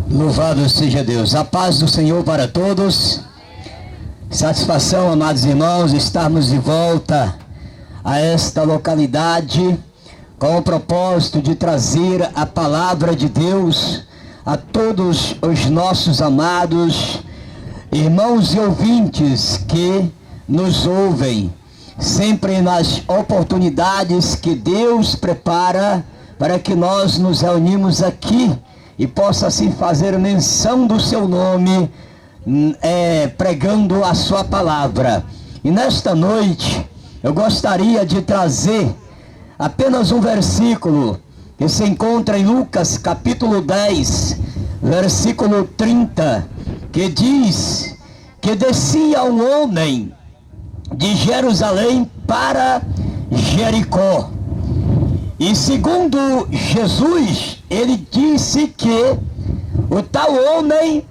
Louvado seja Deus. A paz do Senhor para todos. Satisfação, amados irmãos, estarmos de volta a esta localidade com o propósito de trazer a palavra de Deus a todos os nossos amados irmãos e ouvintes que nos ouvem, sempre nas oportunidades que Deus prepara para que nós nos reunimos aqui e possa assim fazer menção do seu nome, pregando a sua palavra. E nesta noite eu gostaria de trazer apenas um versículo que se encontra em Lucas capítulo 10, versículo 30, que diz que descia um homem de Jerusalém para Jericó. E segundo Jesus, ele disse que o tal homem,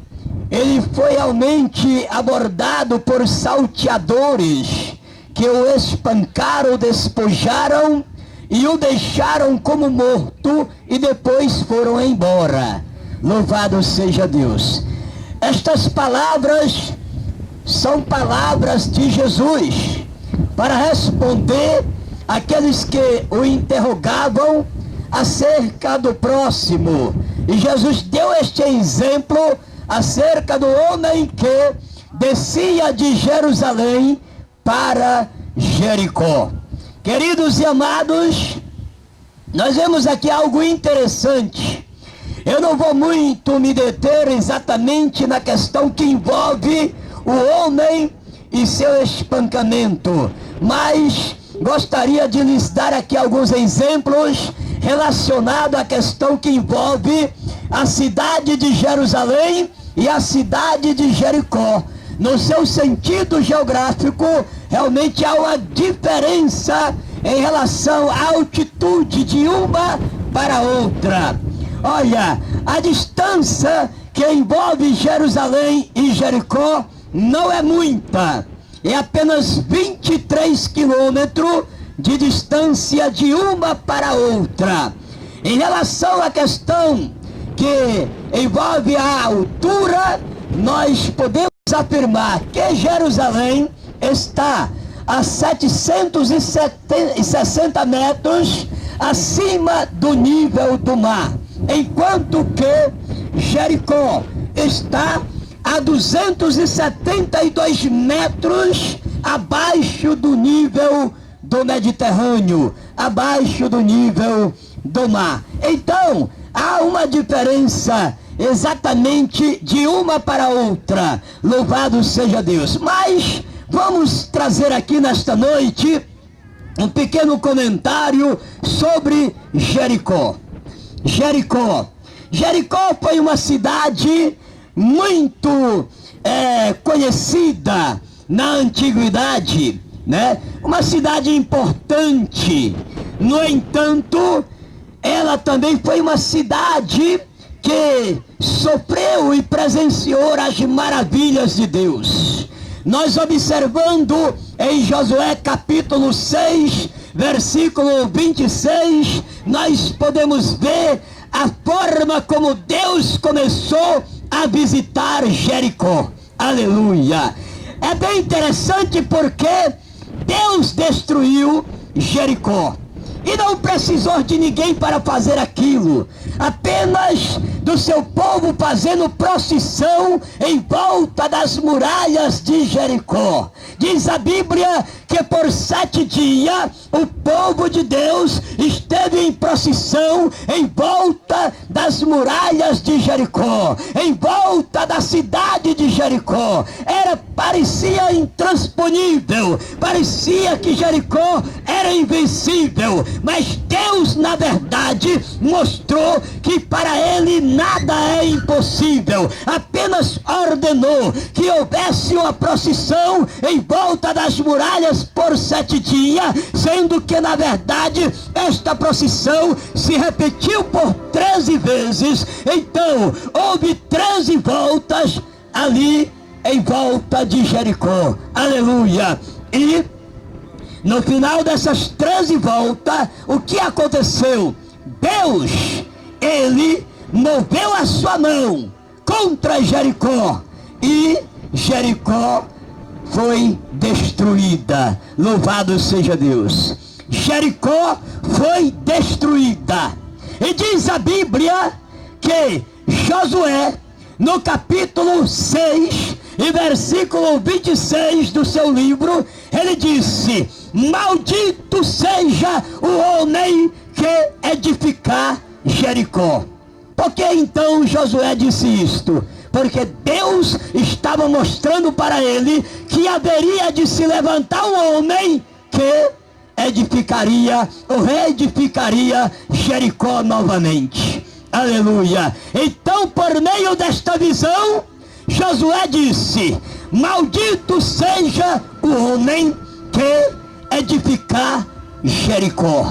ele foi realmente abordado por salteadores que o espancaram, despojaram e o deixaram como morto e depois foram embora. Louvado seja Deus. Estas palavras são palavras de Jesus para responder aqueles que o interrogavam acerca do próximo. E Jesus deu este exemplo acerca do homem que descia de Jerusalém para Jericó. Queridos e amados, nós vemos aqui algo interessante. Eu não vou muito me deter exatamente na questão que envolve o homem e seu espancamento, mas gostaria de lhes dar aqui alguns exemplos relacionados à questão que envolve a cidade de Jerusalém e a cidade de Jericó. No seu sentido geográfico, realmente há uma diferença em relação à altitude de uma para outra. Olha, a distância que envolve Jerusalém e Jericó não é muita. É apenas 23 quilômetros de distância de uma para outra. Em relação à questão que envolve a altura, nós podemos afirmar que Jerusalém está a 760 metros acima do nível do mar, enquanto que Jericó está a 272 metros abaixo do nível do Mediterrâneo, abaixo do nível do mar. Então, há uma diferença exatamente de uma para outra. Louvado seja Deus. Mas vamos trazer aqui nesta noite um pequeno comentário sobre Jericó. Jericó foi uma cidade muito conhecida na antiguidade, né? Uma cidade importante. No entanto, ela também foi uma cidade que sofreu e presenciou as maravilhas de Deus. Nós observando em Josué capítulo 6, versículo 26, nós podemos ver a forma como Deus começou a visitar Jericó. Aleluia! É bem interessante porque Deus destruiu Jericó e não precisou de ninguém para fazer aquilo, apenas do seu povo fazendo procissão em volta das muralhas de Jericó. Diz a Bíblia que por 7 dias o povo de Deus esteve em procissão em volta das muralhas de Jericó, em volta da cidade de Jericó. Parecia intransponível, parecia que Jericó era invencível, mas Deus na verdade mostrou que para ele nada é impossível. Apenas ordenou que houvesse uma procissão em volta das muralhas por 7 dias, sendo que na verdade esta procissão se repetiu por 13 vezes. Então houve 13 voltas ali em volta de Jericó. Aleluia! E no final dessas 13 voltas, o que aconteceu? Deus, ele moveu a sua mão contra Jericó, e Jericó foi destruída. Louvado seja Deus. Jericó foi destruída. E diz a Bíblia que Josué, no capítulo 6 e versículo 26 do seu livro, ele disse: maldito seja o homem que edificar Jericó. Por que então Josué disse isto? Porque Deus estava mostrando para ele que haveria de se levantar um homem que edificaria ou reedificaria Jericó novamente. Aleluia. Então, por meio desta visão, Josué disse: maldito seja o homem que edificar Jericó.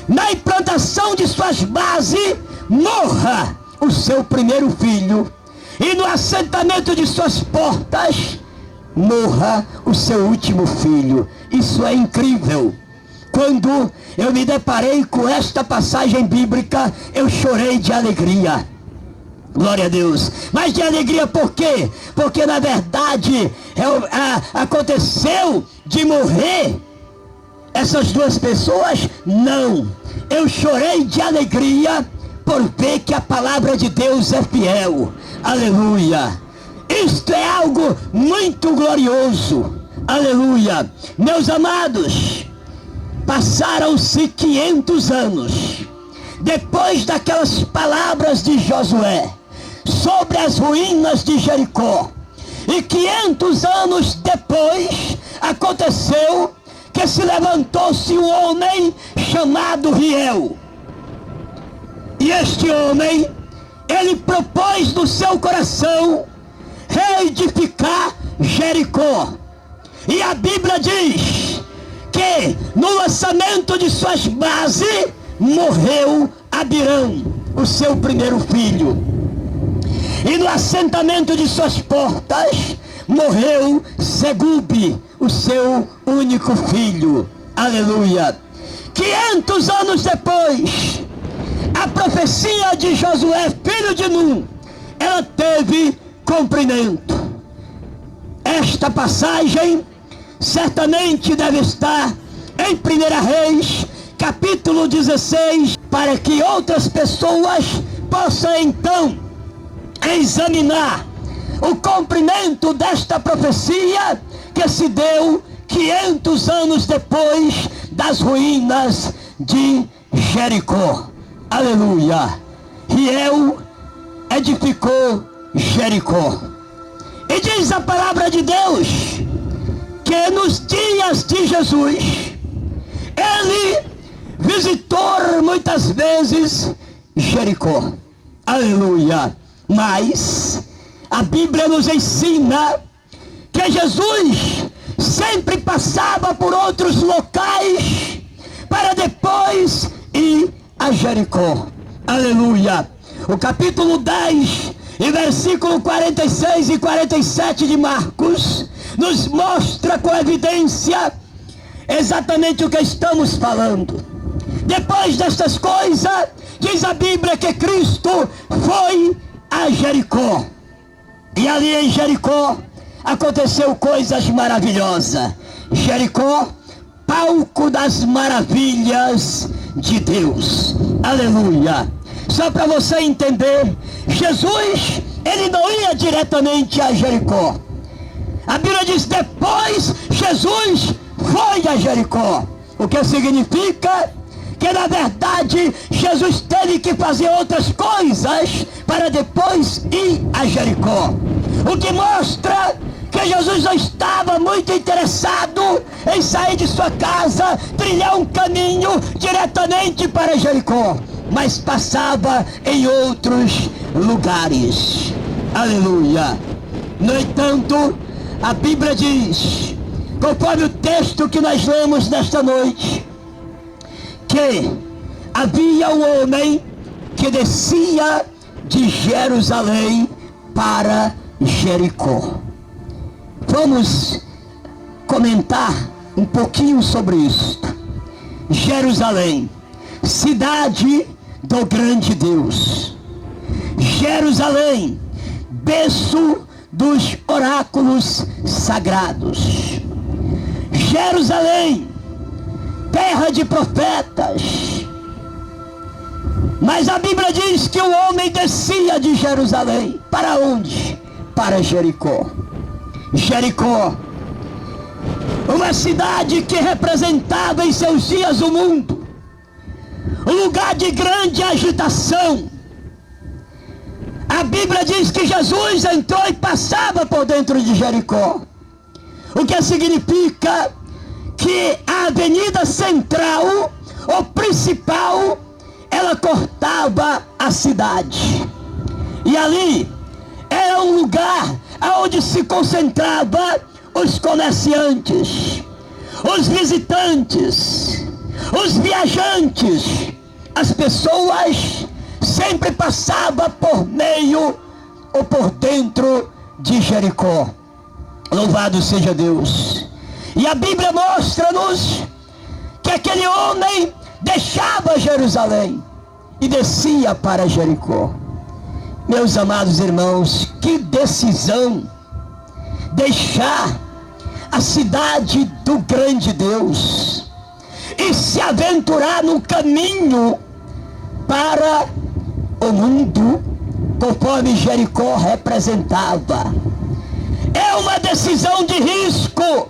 Na implantação de suas bases, morra o seu primeiro filho, e no assentamento de suas portas, morra o seu último filho. Isso é incrível. Quando eu me deparei com esta passagem bíblica, eu chorei de alegria. Glória a Deus. Mas de alegria por quê? Porque na verdade aconteceu de morrer essas duas pessoas? Não. Eu chorei de alegria por ver que a palavra de Deus é fiel. Aleluia. Isto é algo muito glorioso. Aleluia. Meus amados, passaram-se 500 anos depois daquelas palavras de Josué sobre as ruínas de Jericó. E 500 anos depois aconteceu que se levantou-se um homem chamado Riel. E este homem, ele propôs no seu coração reedificar Jericó. E a Bíblia diz que no lançamento de suas bases morreu Abirão, o seu primeiro filho. E no assentamento de suas portas morreu Segube, o seu único filho. Aleluia. 500 anos depois, a profecia de Josué, filho de Nun, ela teve cumprimento. Esta passagem certamente deve estar em 1 Reis, capítulo 16, para que outras pessoas possam então examinar o cumprimento desta profecia que se deu 500 anos depois das ruínas de Jericó. Aleluia. Riel edificou Jericó. E diz a palavra de Deus que nos dias de Jesus, ele visitou muitas vezes Jericó. Aleluia. Mas a Bíblia nos ensina que Jesus sempre passava por outros locais para depois ir a Jericó. Aleluia. O capítulo 10 e versículo 46 e 47 de Marcos nos mostra com evidência exatamente o que estamos falando. Depois destas coisas, diz a Bíblia que Cristo foi a Jericó. E ali em Jericó aconteceu coisas maravilhosas. Jericó, palco das maravilhas de Deus. Aleluia. Só para você entender, Jesus, ele não ia diretamente a Jericó. A Bíblia diz, depois Jesus foi a Jericó. O que significa que na verdade Jesus teve que fazer outras coisas para depois ir a Jericó. O que mostra que Jesus não estava muito interessado em sair de sua casa, trilhar um caminho diretamente para Jericó, mas passava em outros lugares. Aleluia. No entanto, a Bíblia diz, conforme o texto que nós lemos nesta noite, que havia um homem que descia de Jerusalém para Jericó. Vamos comentar um pouquinho sobre isso. Jerusalém, cidade do grande Deus. Jerusalém, berço dos oráculos sagrados. Jerusalém, terra de profetas. Mas a Bíblia diz que o homem descia de Jerusalém. Para onde? Para Jericó. Jericó, uma cidade que representava em seus dias o mundo, um lugar de grande agitação. A Bíblia diz que Jesus entrou e passava por dentro de Jericó, o que significa que a avenida central, ou principal, ela cortava a cidade. E ali era um lugar onde se concentrava os comerciantes, os visitantes, os viajantes. As pessoas sempre passavam por meio ou por dentro de Jericó. Louvado seja Deus. E a Bíblia mostra-nos que aquele homem deixava Jerusalém e descia para Jericó. Meus amados irmãos, que decisão! Deixar a cidade do grande Deus e se aventurar no caminho para o mundo, conforme Jericó representava. É uma decisão de risco.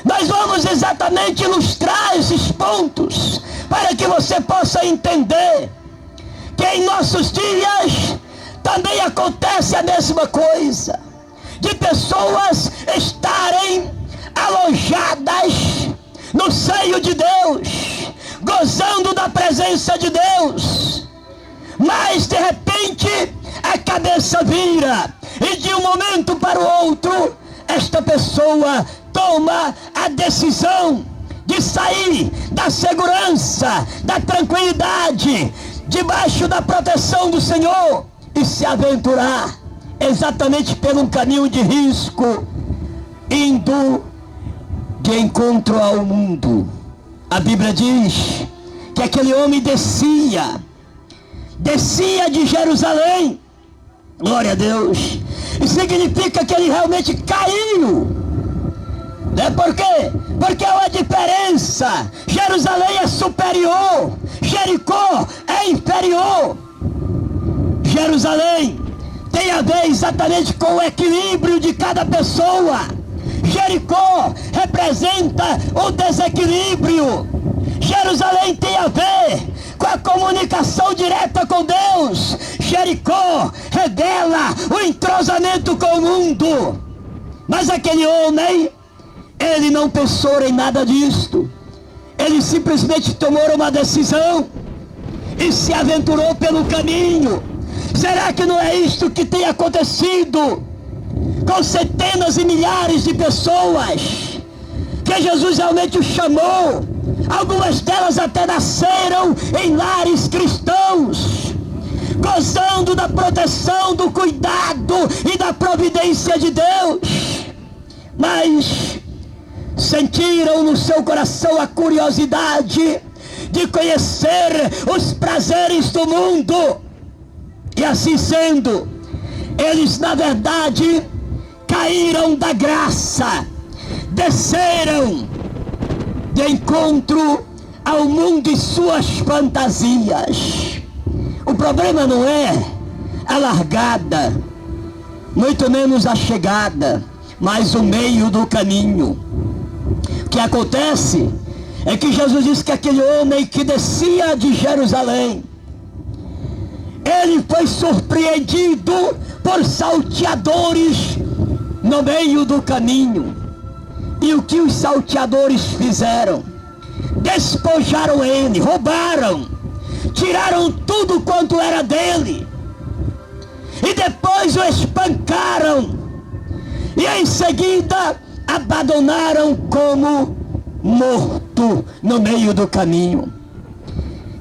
Nós vamos exatamente ilustrar esses pontos para que você possa entender que em nossos dias também acontece a mesma coisa, de pessoas estarem alojadas no seio de Deus, gozando da presença de Deus, mas de repente a cabeça vira e de um momento para o outro esta pessoa toma a decisão de sair da segurança, da tranquilidade, debaixo da proteção do Senhor e se aventurar exatamente pelo caminho de risco, indo de encontro ao mundo. A Bíblia diz que aquele homem descia de Jerusalém. Glória a Deus. E significa que ele realmente caiu. Né? Por quê? Porque há uma diferença. Jerusalém é superior, Jericó é inferior. Jerusalém tem a ver exatamente com o equilíbrio de cada pessoa. Jericó representa o desequilíbrio. Jerusalém tem a ver com a comunicação direta com Deus. Jericó revela o entrosamento com o mundo. Mas aquele homem, ele não pensou em nada disto. Ele simplesmente tomou uma decisão e se aventurou pelo caminho. Será que não é isto que tem acontecido com centenas e milhares de pessoas que Jesus realmente o chamou? Algumas delas até nasceram em lares cristãos, gozando da proteção, do cuidado e da providência de Deus, mas sentiram no seu coração a curiosidade de conhecer os prazeres do mundo. E assim sendo, eles na verdade caíram da graça, desceram de encontro ao mundo e suas fantasias. O problema não é a largada, muito menos a chegada, mas o meio do caminho. O que acontece é que Jesus disse que aquele homem que descia de Jerusalém, ele foi surpreendido por salteadores no meio do caminho. E o que os salteadores fizeram? Despojaram ele, roubaram, tiraram tudo quanto era dele, e depois o espancaram, e em seguida abandonaram como morto no meio do caminho.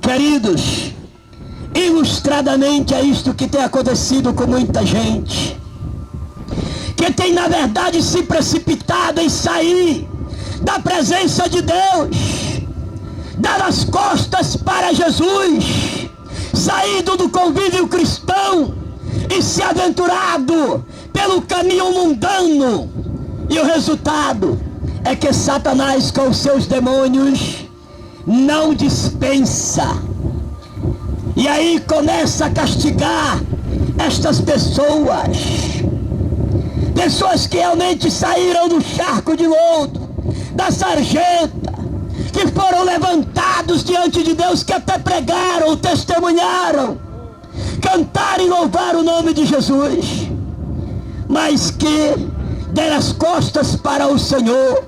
Queridos, ilustradamente é isto que tem acontecido com muita gente, que tem na verdade se precipitado em sair da presença de Deus, dar as costas para Jesus, saído do convívio cristão e se se aventurado pelo caminho mundano. E o resultado é que Satanás, com os seus demônios, não dispensa. E aí começa a castigar estas pessoas. Pessoas que realmente saíram do charco de lodo, da sarjeta, que foram levantados diante de Deus, que até pregaram, testemunharam, cantaram e louvaram o nome de Jesus, mas que deram as costas para o Senhor.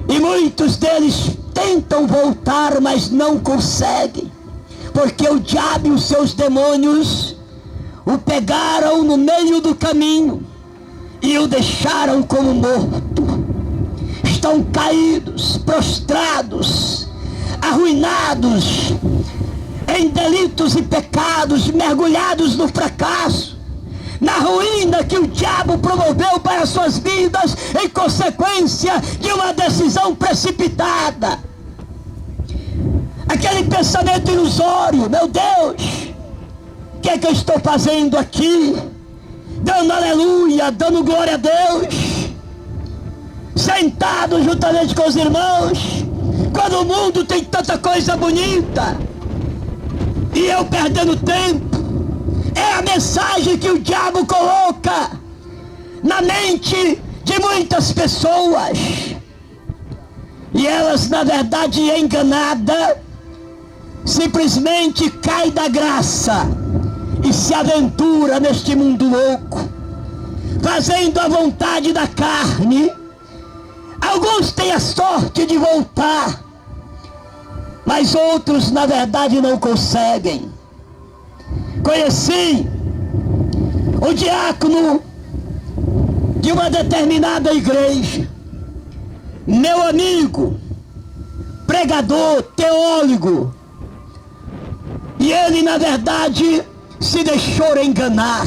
E muitos deles tentam voltar, mas não conseguem, porque o diabo e os seus demônios o pegaram no meio do caminho e o deixaram como morto. Estão caídos, prostrados, arruinados em delitos e pecados, mergulhados no fracasso, na ruína que o diabo promoveu para suas vidas em consequência de uma decisão precipitada. Aquele pensamento ilusório: meu Deus, o que é que eu estou fazendo aqui? Dando aleluia, dando glória a Deus, sentado juntamente com os irmãos, quando o mundo tem tanta coisa bonita, e eu perdendo tempo. É a mensagem que o diabo coloca na mente de muitas pessoas, e elas, na verdade, enganadas, simplesmente caem da graça e se aventura neste mundo louco, fazendo a vontade da carne. Alguns têm a sorte de voltar, mas outros, na verdade, não conseguem. Conheci o diácono de uma determinada igreja, meu amigo, pregador, teólogo, e ele, na verdade, se deixou enganar,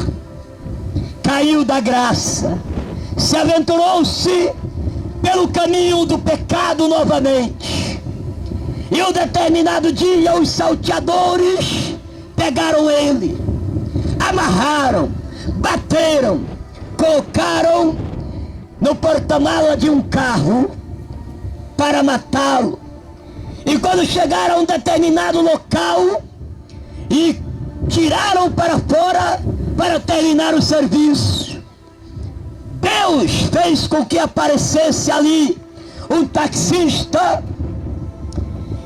caiu da graça, se aventurou-se pelo caminho do pecado novamente. E um determinado dia os salteadores pegaram ele, amarraram, bateram, colocaram no porta-mala de um carro para matá-lo. E quando chegaram a um determinado local e tiraram para fora para terminar o serviço, Deus fez com que aparecesse ali um taxista,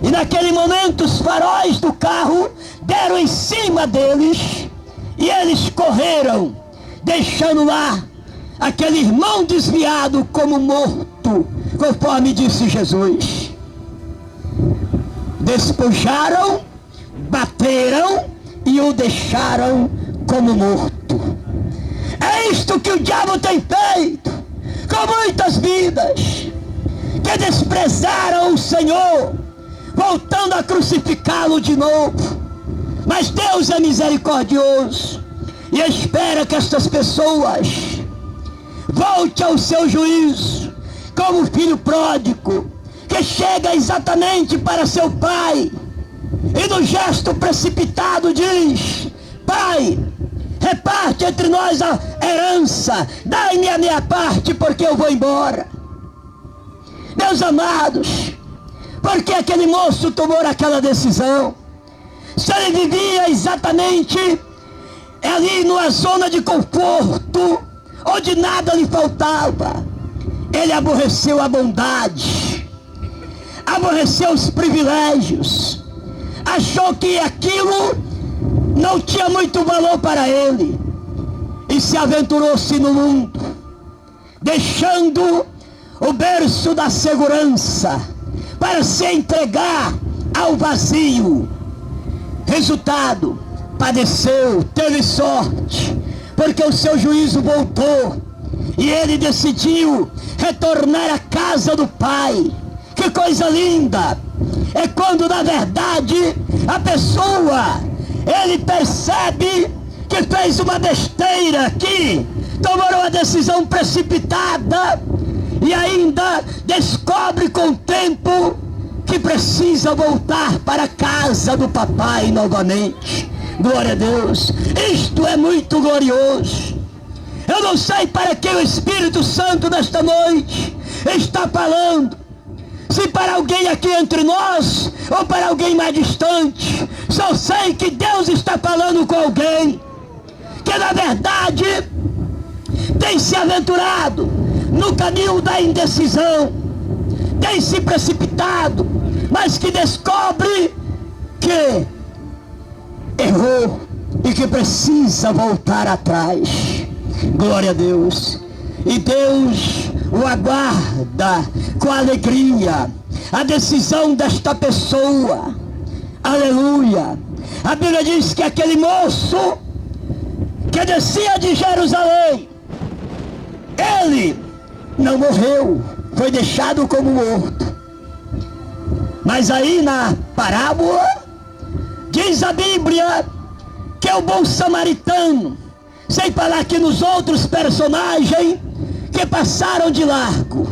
e naquele momento os faróis do carro deram em cima deles e eles correram, deixando lá aquele irmão desviado como morto, conforme disse Jesus. Despojaram, bateram e o deixaram como morto. É isto que o diabo tem feito com muitas vidas que desprezaram o Senhor, voltando a crucificá-lo de novo. Mas Deus é misericordioso e espera que estas pessoas voltem ao seu juízo, como o filho pródigo, que chega exatamente para seu pai e no gesto precipitado diz: Pai, reparte entre nós a herança, dai-me a minha parte porque eu vou embora. Meus amados, por que aquele moço tomou aquela decisão? Se ele vivia exatamente ali numa zona de conforto, onde nada lhe faltava, ele aborreceu a bondade, aborreceu os privilégios, achou que aquilo não tinha muito valor para ele, e se aventurou-se no mundo, deixando o berço da segurança para se entregar ao vazio. Resultado, padeceu, teve sorte, porque o seu juízo voltou e ele decidiu retornar à casa do pai. Que coisa linda! É quando na verdade a pessoa, ele percebe que fez uma besteira, que tomou uma decisão precipitada e ainda descobre com o tempo que precisa voltar para a casa do papai novamente, Glória a Deus. Isto é muito glorioso. Eu não sei para que o Espírito Santo nesta noite está falando. Se para alguém aqui entre nós ou para alguém mais distante. Só sei que Deus está falando com alguém que na verdade tem se aventurado no caminho da indecisão, tem se precipitado, mas que descobre que errou e que precisa voltar atrás. Glória a Deus. E Deus o aguarda com alegria a decisão desta pessoa. Aleluia. A Bíblia diz que aquele moço que descia de Jerusalém, ele não morreu, foi deixado como morto. Mas aí na parábola diz a Bíblia que é o bom samaritano, sem falar que nos outros personagens que passaram de largo,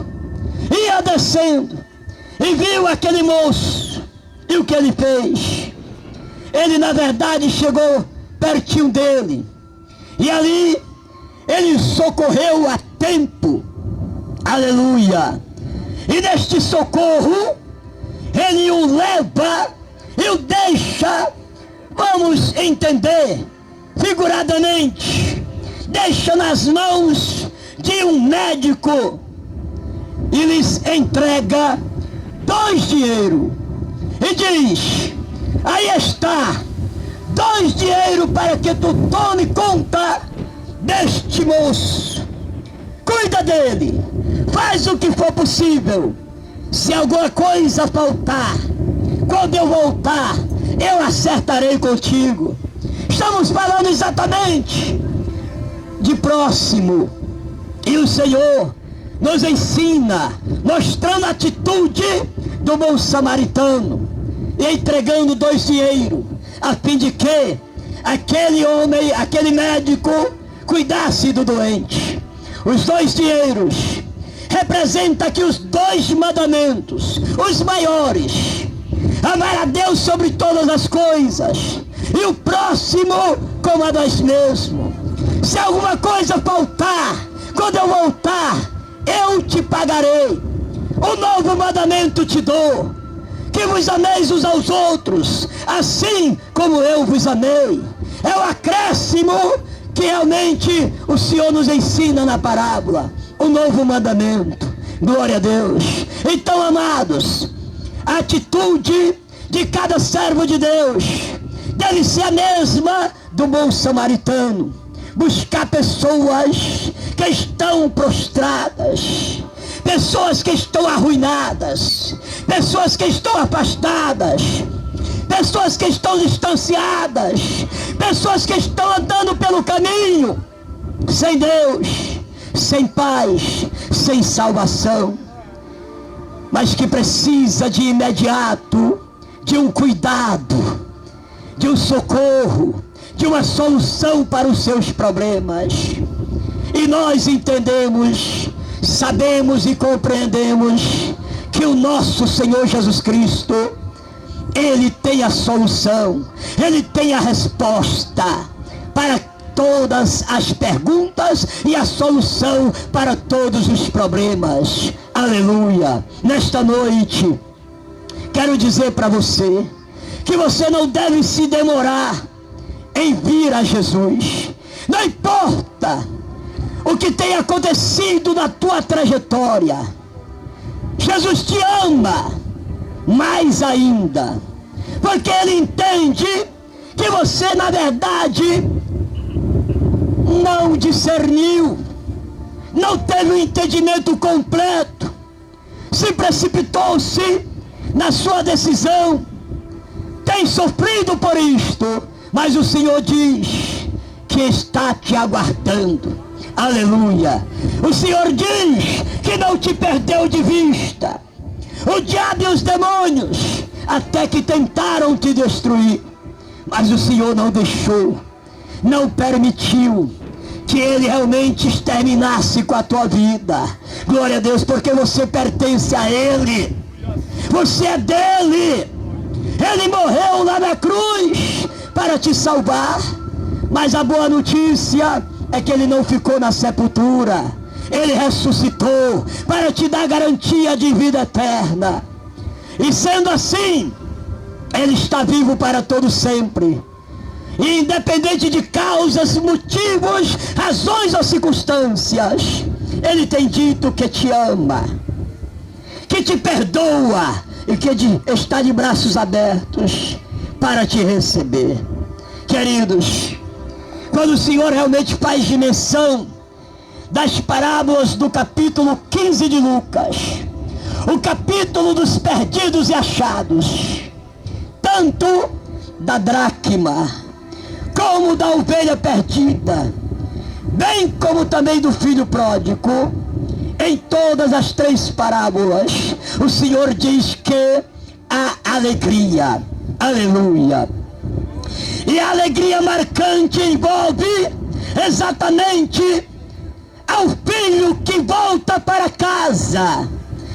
ia descendo e viu aquele moço. E o que ele fez? Ele na verdade chegou pertinho dele e ali ele socorreu a tempo. Aleluia. E neste socorro ele o leva e o deixa, vamos entender figuradamente, deixa nas mãos de um médico e lhes entrega 2 dinheiros e diz: aí está, 2 dinheiros para que tu tome conta deste moço, cuida dele, faz o que for possível. Se alguma coisa faltar, quando eu voltar, eu acertarei contigo. Estamos falando exatamente de próximo. E o Senhor nos ensina, mostrando a atitude do bom samaritano, e entregando 2 dinheiros, a fim de que aquele homem, aquele médico, cuidasse do doente. Os 2 dinheiros representam aqui os 2 mandamentos, os maiores: amar a Deus sobre todas as coisas e o próximo como a nós mesmos. Se alguma coisa faltar, quando eu voltar, eu te pagarei. Um novo mandamento te dou, que vos ameis uns aos outros, assim como eu vos amei. É o acréscimo que realmente o Senhor nos ensina na parábola, um novo mandamento. Glória a Deus. Então, amados, a atitude de cada servo de Deus deve ser a mesma do bom samaritano: buscar pessoas que estão prostradas, pessoas que estão arruinadas, pessoas que estão afastadas, pessoas que estão distanciadas, pessoas que estão andando pelo caminho sem Deus, sem paz, sem salvação, mas que precisa de imediato de um cuidado, de um socorro, de uma solução para os seus problemas. E nós entendemos, sabemos e compreendemos que o nosso Senhor Jesus Cristo, Ele tem a solução, Ele tem a resposta para todas as perguntas e a solução para todos os problemas. Aleluia. Nesta noite, quero dizer para você que você não deve se demorar em vir a Jesus. Não importa o que tenha acontecido na tua trajetória, Jesus te ama mais ainda, porque Ele entende que você na verdade não discerniu, não teve o entendimento completo, se precipitou-se na sua decisão, tem sofrido por isto, mas o Senhor diz que está te aguardando. Aleluia. O Senhor diz que não te perdeu de vista. O diabo e os demônios até que tentaram te destruir, mas o Senhor não deixou, não permitiu que Ele realmente exterminasse com a tua vida. Glória a Deus, porque você pertence a Ele, você é dele. Ele morreu lá na cruz para te salvar. Mas a boa notícia é que ele não ficou na sepultura. Ele ressuscitou para te dar garantia de vida eterna. E sendo assim, ele está vivo para todo sempre. E independente de causas, motivos, razões ou circunstâncias, ele tem dito que te ama, que te perdoa e que está de braços abertos para te receber. Queridos, quando o Senhor realmente faz dimensão das parábolas do capítulo 15 de Lucas, o capítulo dos perdidos e achados, tanto da dracma, como da ovelha perdida, bem como também do filho pródigo, em todas as três parábolas, o Senhor diz que há alegria, aleluia. E a alegria marcante envolve exatamente ao filho que volta para casa.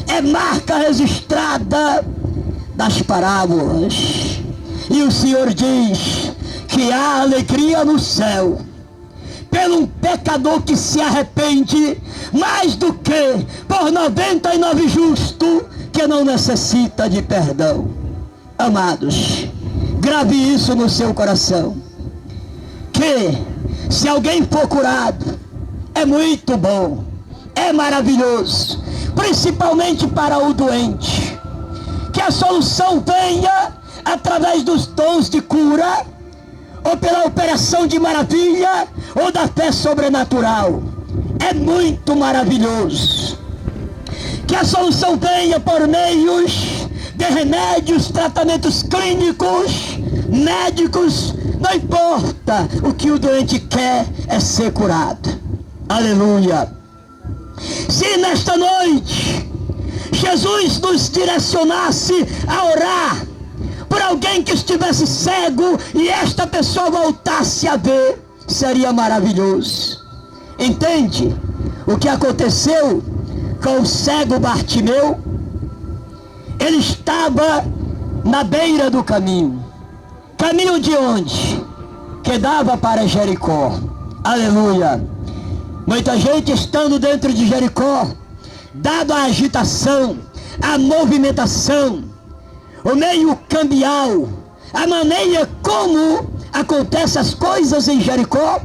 É marca registrada das parábolas. E o Senhor diz que há alegria no céu pelo um pecador que se arrepende, mais do que por 99 justo que não necessita de perdão. Amados, grave isso no seu coração, que se alguém for curado, é muito bom, é maravilhoso, principalmente para o doente, que a solução venha através dos dons de cura, ou pela operação de maravilha, ou da fé sobrenatural. É muito maravilhoso. Que a solução venha por meios de remédios, tratamentos clínicos, médicos, não importa. O que o doente quer é ser curado. Aleluia. Se nesta noite Jesus nos direcionasse a orar por alguém que estivesse cego e esta pessoa voltasse a ver, seria maravilhoso. Entende o que aconteceu com o cego Bartimeu? Ele estava na beira do caminho. Caminho de onde? Que dava para Jericó. Aleluia. Muita gente estando dentro de Jericó, dado a agitação, a movimentação, o meio cambial, a maneira como acontecem as coisas em Jericó,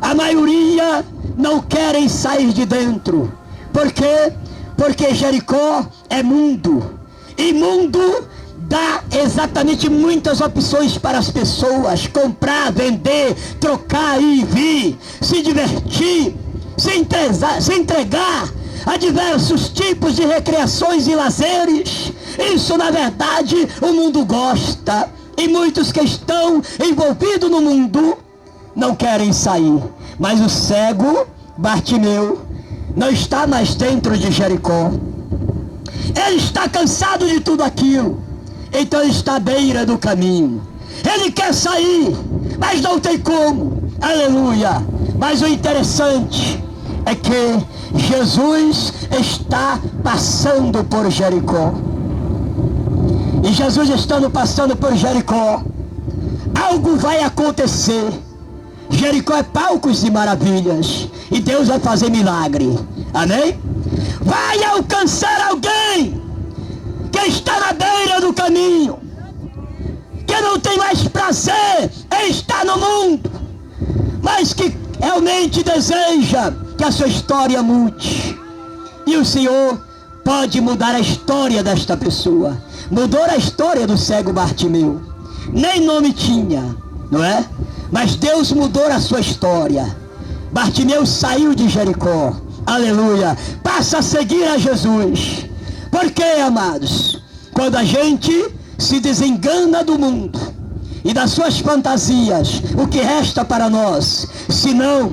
a maioria não querem sair de dentro. Por quê? Porque Jericó é mundo, e mundo dá exatamente muitas opções para as pessoas: comprar, vender, trocar, ir e vir, se divertir, se entregar a diversos tipos de recreações e lazeres. Isso, na verdade, o mundo gosta, e muitos que estão envolvidos no mundo não querem sair. Mas o cego Bartimeu não está mais dentro de Jericó. Ele está cansado de tudo aquilo, então ele está à beira do caminho. Ele quer sair, mas não tem como. Aleluia. Mas o interessante é que Jesus está passando por Jericó. E Jesus estando passando por Jericó, algo vai acontecer. Jericó é palcos de maravilhas, e Deus vai fazer milagre. Amém? Vai alcançar alguém que está na beira do caminho, que não tem mais prazer em estar no mundo, mas que realmente deseja que a sua história mude. E o Senhor pode mudar a história desta pessoa. Mudou a história do cego Bartimeu. Nem nome tinha, não é? Mas Deus mudou a sua história. Bartimeu saiu de Jericó. Aleluia. Passa a seguir a Jesus. Por quê, amados? Quando a gente se desengana do mundo e das suas fantasias, o que resta para nós, senão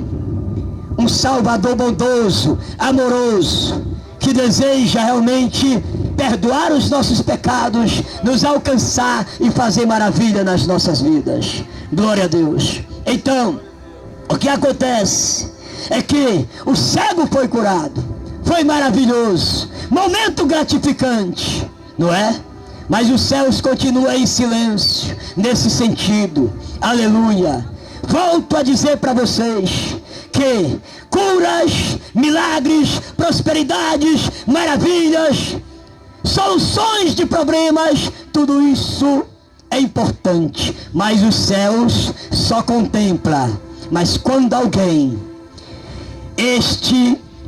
um Salvador bondoso, amoroso, que deseja realmente perdoar os nossos pecados, nos alcançar e fazer maravilha nas nossas vidas. Glória a Deus. Então, o que acontece é que o cego foi curado. Foi maravilhoso, momento gratificante, não é? Mas os céus continuam em silêncio nesse sentido. Aleluia. Volto a dizer para vocês que curas, milagres, prosperidades, maravilhas, soluções de problemas, tudo isso é importante, mas os céus só contempla. Mas quando alguém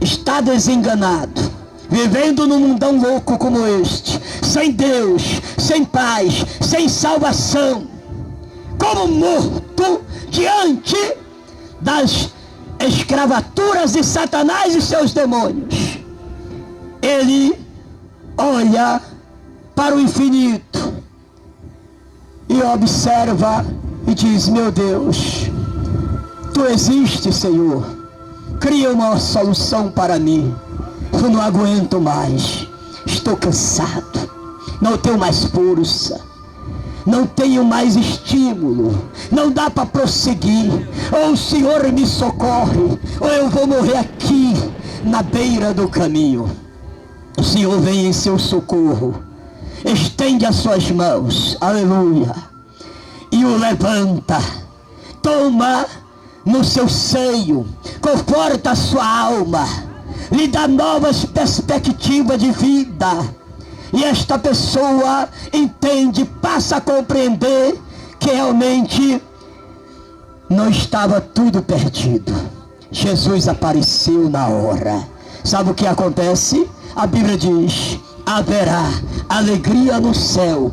está desenganado, vivendo num mundão louco como este, sem Deus, sem paz, sem salvação, como morto diante das escravaturas de Satanás e seus demônios, ele olha para o infinito e observa e diz: meu Deus, tu existes, Senhor, cria uma solução para mim, eu não aguento mais, estou cansado, não tenho mais força, não tenho mais estímulo, não dá para prosseguir, ou o Senhor me socorre, ou eu vou morrer aqui na beira do caminho. O Senhor vem em seu socorro, estende as suas mãos, aleluia, e o levanta, toma no seu seio, conforta a sua alma, lhe dá novas perspectivas de vida. E esta pessoa entende, passa a compreender que realmente não estava tudo perdido. Jesus apareceu na hora. Sabe o que acontece? A Bíblia diz: haverá alegria no céu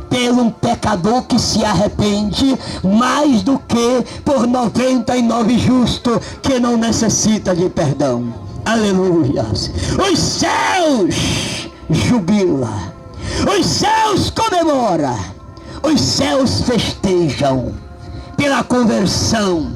pelo um pecador que se arrepende, mais do que por 99 justos que não necessita de perdão. Aleluia. Os céus jubila, os céus comemora, os céus festejam pela conversão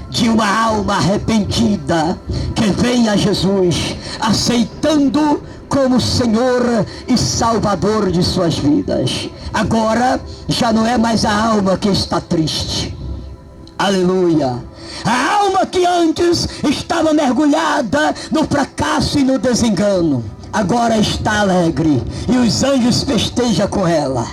de uma alma arrependida que vem a Jesus, aceitando como Senhor e Salvador de suas vidas. Agora já não é mais a alma que está triste, aleluia. A alma que antes estava mergulhada no fracasso e no desengano, agora está alegre e os anjos festejam com ela.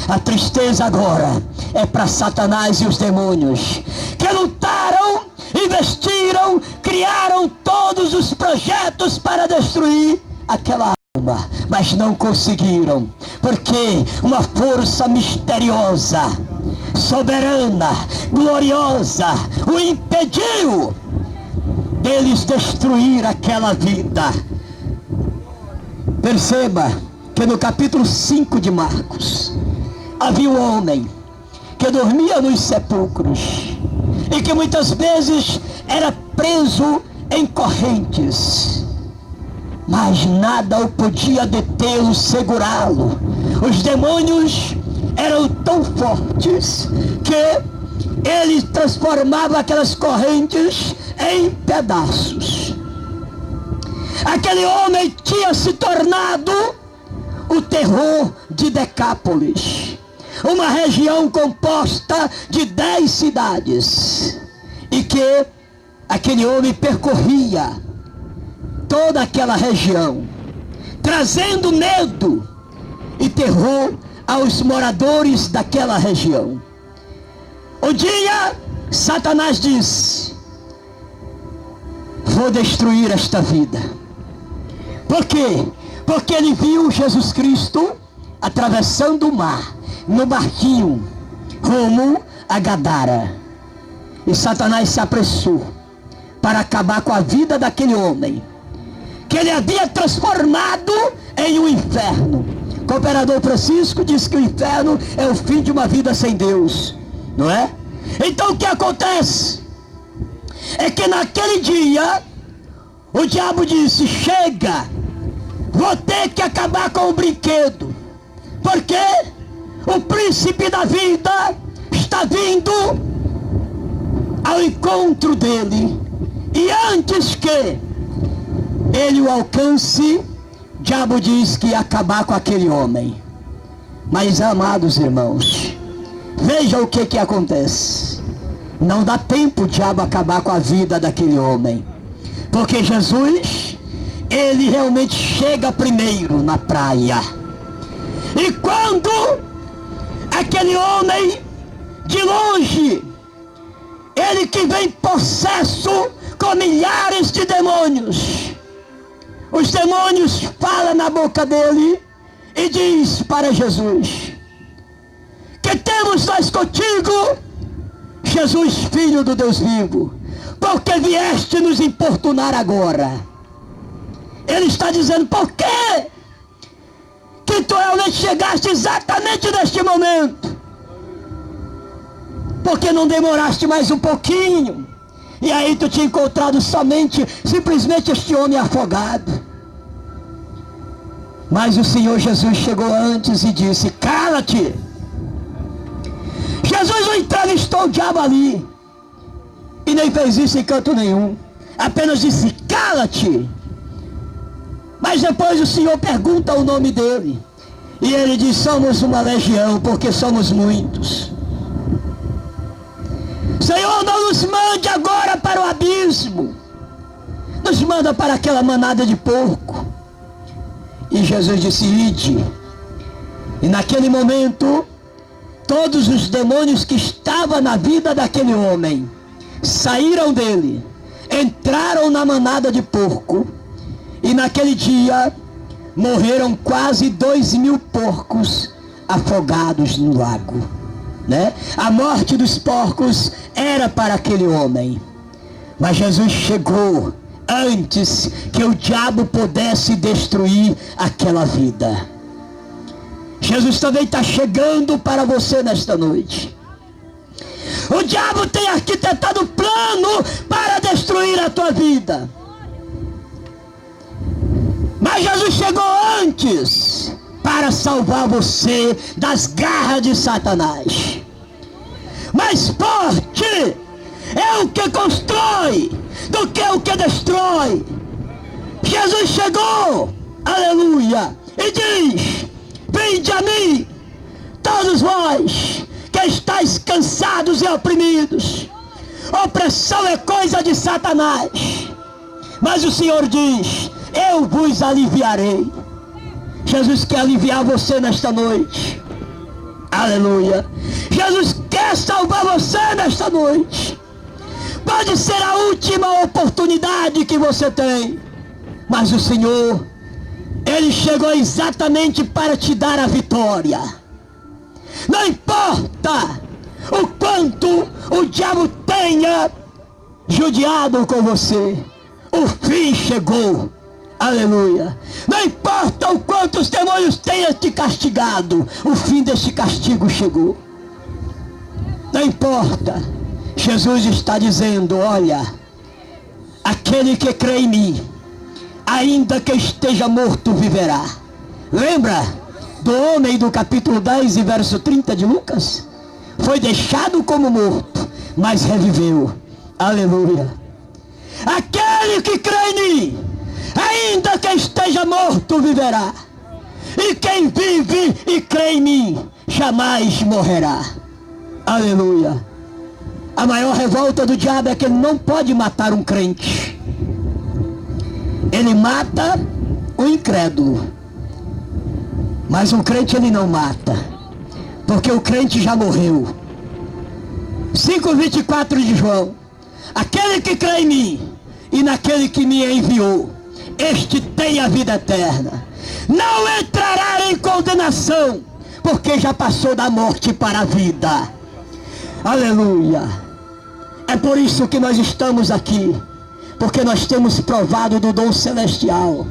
A tristeza agora é para Satanás e os demônios que lutaram, investiram, criaram todos os projetos para destruir aquela alma, mas não conseguiram, porque uma força misteriosa, soberana, gloriosa, o impediu deles destruir aquela vida. Perceba que no capítulo 5 de Marcos, havia um homem que dormia nos sepulcros e que muitas vezes era preso em correntes, mas nada o podia detê-lo, segurá-lo. Os demônios eram tão fortes que ele transformava aquelas correntes em pedaços. Aquele homem tinha se tornado o terror de Decápolis, uma região composta de 10 cidades, e que aquele homem percorria toda aquela região, trazendo medo e terror aos moradores daquela região. Um dia, Satanás disse: vou destruir esta vida. Por quê? Porque ele viu Jesus Cristo atravessando o mar, no barquinho, rumo a Gadara. E Satanás se apressou para acabar com a vida daquele homem, que ele havia transformado em um inferno. O cooperador Francisco disse que o inferno é o fim de uma vida sem Deus, não é? Então o que acontece? É que naquele dia, o diabo disse: chega, vou ter que acabar com o brinquedo, porque o príncipe da vida está vindo ao encontro dele, e antes que ele o alcance, o diabo diz que ia acabar com aquele homem. Mas, amados irmãos, veja o que acontece. Não dá tempo o diabo acabar com a vida daquele homem, porque Jesus, ele realmente chega primeiro na praia. E quando aquele homem, de longe, ele que vem possesso com milhares de demônios, os demônios falam na boca dele e diz para Jesus: que temos nós contigo, Jesus, Filho do Deus vivo, porque vieste nos importunar agora? Ele está dizendo: por quê que tu realmente chegaste exatamente neste momento? Porque não demoraste mais um pouquinho, e aí tu tinha encontrado simplesmente este homem afogado. Mas o Senhor Jesus chegou antes e disse: cala-te. Jesus não entrevistou o diabo ali, e nem fez isso em canto nenhum, apenas disse: cala-te. Mas depois o Senhor pergunta o nome dele, e ele diz: somos uma legião, porque somos muitos. Senhor, não nos mande agora para o abismo, nos manda para aquela manada de porco. E Jesus disse: ide. E naquele momento, todos os demônios que estavam na vida daquele homem saíram dele, entraram na manada de porco, e naquele dia morreram quase 2.000 porcos afogados no lago, né? A morte dos porcos era para aquele homem, mas Jesus chegou antes que o diabo pudesse destruir aquela vida. Jesus também está chegando para você nesta noite. O diabo tem arquitetado plano para destruir a tua vida, mas Jesus chegou antes para salvar você das garras de Satanás. Mais forte é o que constrói do que o que destrói. Jesus chegou, aleluia, e diz: vinde a mim, todos vós que estáis cansados e oprimidos. Opressão é coisa de Satanás, mas o Senhor diz: eu vos aliviarei. Jesus quer aliviar você nesta noite, aleluia. Jesus quer salvar você nesta noite. Pode ser a última oportunidade que você tem, mas o Senhor, Ele chegou exatamente para te dar a vitória. Não importa o quanto o diabo tenha judiado com você, o fim chegou, aleluia. Não importa o quanto os demônios tenham te castigado, o fim deste castigo chegou. Não importa, Jesus está dizendo: olha, aquele que crê em mim, ainda que esteja morto, viverá. Lembra do homem do capítulo 10 e verso 30 de Lucas? Foi deixado como morto, mas reviveu, aleluia. Aquele que crê em mim, ainda que esteja morto, viverá. E quem vive e crê em mim, jamais morrerá, aleluia. A maior revolta do diabo é que ele não pode matar um crente. Ele mata o incrédulo, mas um crente ele não mata, porque o crente já morreu. 5:24 de João: aquele que crê em mim e naquele que me enviou, este tem a vida eterna, não entrará em condenação, porque já passou da morte para a vida, aleluia. É por isso que nós estamos aqui, porque nós temos provado do dom celestial.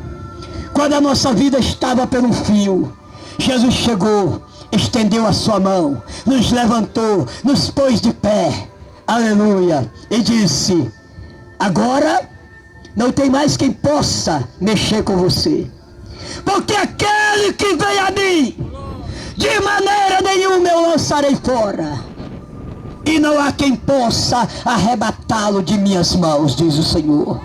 Quando a nossa vida estava pelo fio, Jesus chegou, estendeu a sua mão, nos levantou, nos pôs de pé, aleluia, e disse: agora não tem mais quem possa mexer com você, porque aquele que vem a mim, de maneira nenhuma eu lançarei fora, e não há quem possa arrebatá-lo de minhas mãos, diz o Senhor.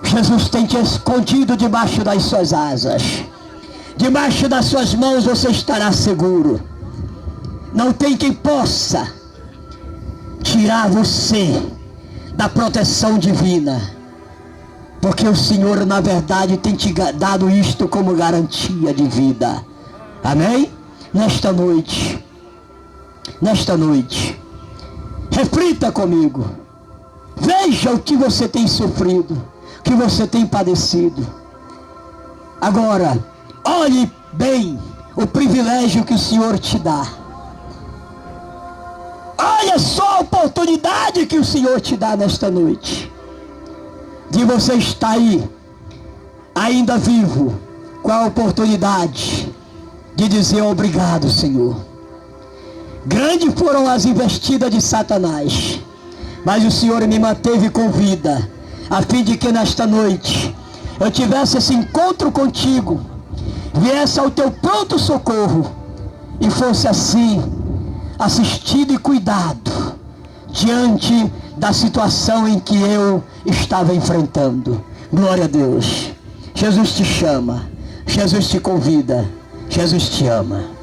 Jesus tem te escondido debaixo das suas asas, debaixo das suas mãos você estará seguro. Não tem quem possa tirar você da proteção divina, porque o Senhor na verdade tem te dado isto como garantia de vida, Amém? Nesta noite, reflita comigo. Veja o que você tem sofrido, o que você tem padecido. Agora, olhe bem o privilégio que o Senhor te dá. Olha só a oportunidade que o Senhor te dá nesta noite. De você estar aí, ainda vivo, com a oportunidade de dizer obrigado, Senhor. Grandes foram as investidas de Satanás, mas o Senhor me manteve com vida, a fim de que nesta noite eu tivesse esse encontro contigo, viesse ao teu pronto socorro e fosse assim assistido e cuidado diante da situação em que eu estava enfrentando. Glória a Deus. Jesus te chama, Jesus te convida, Jesus te ama.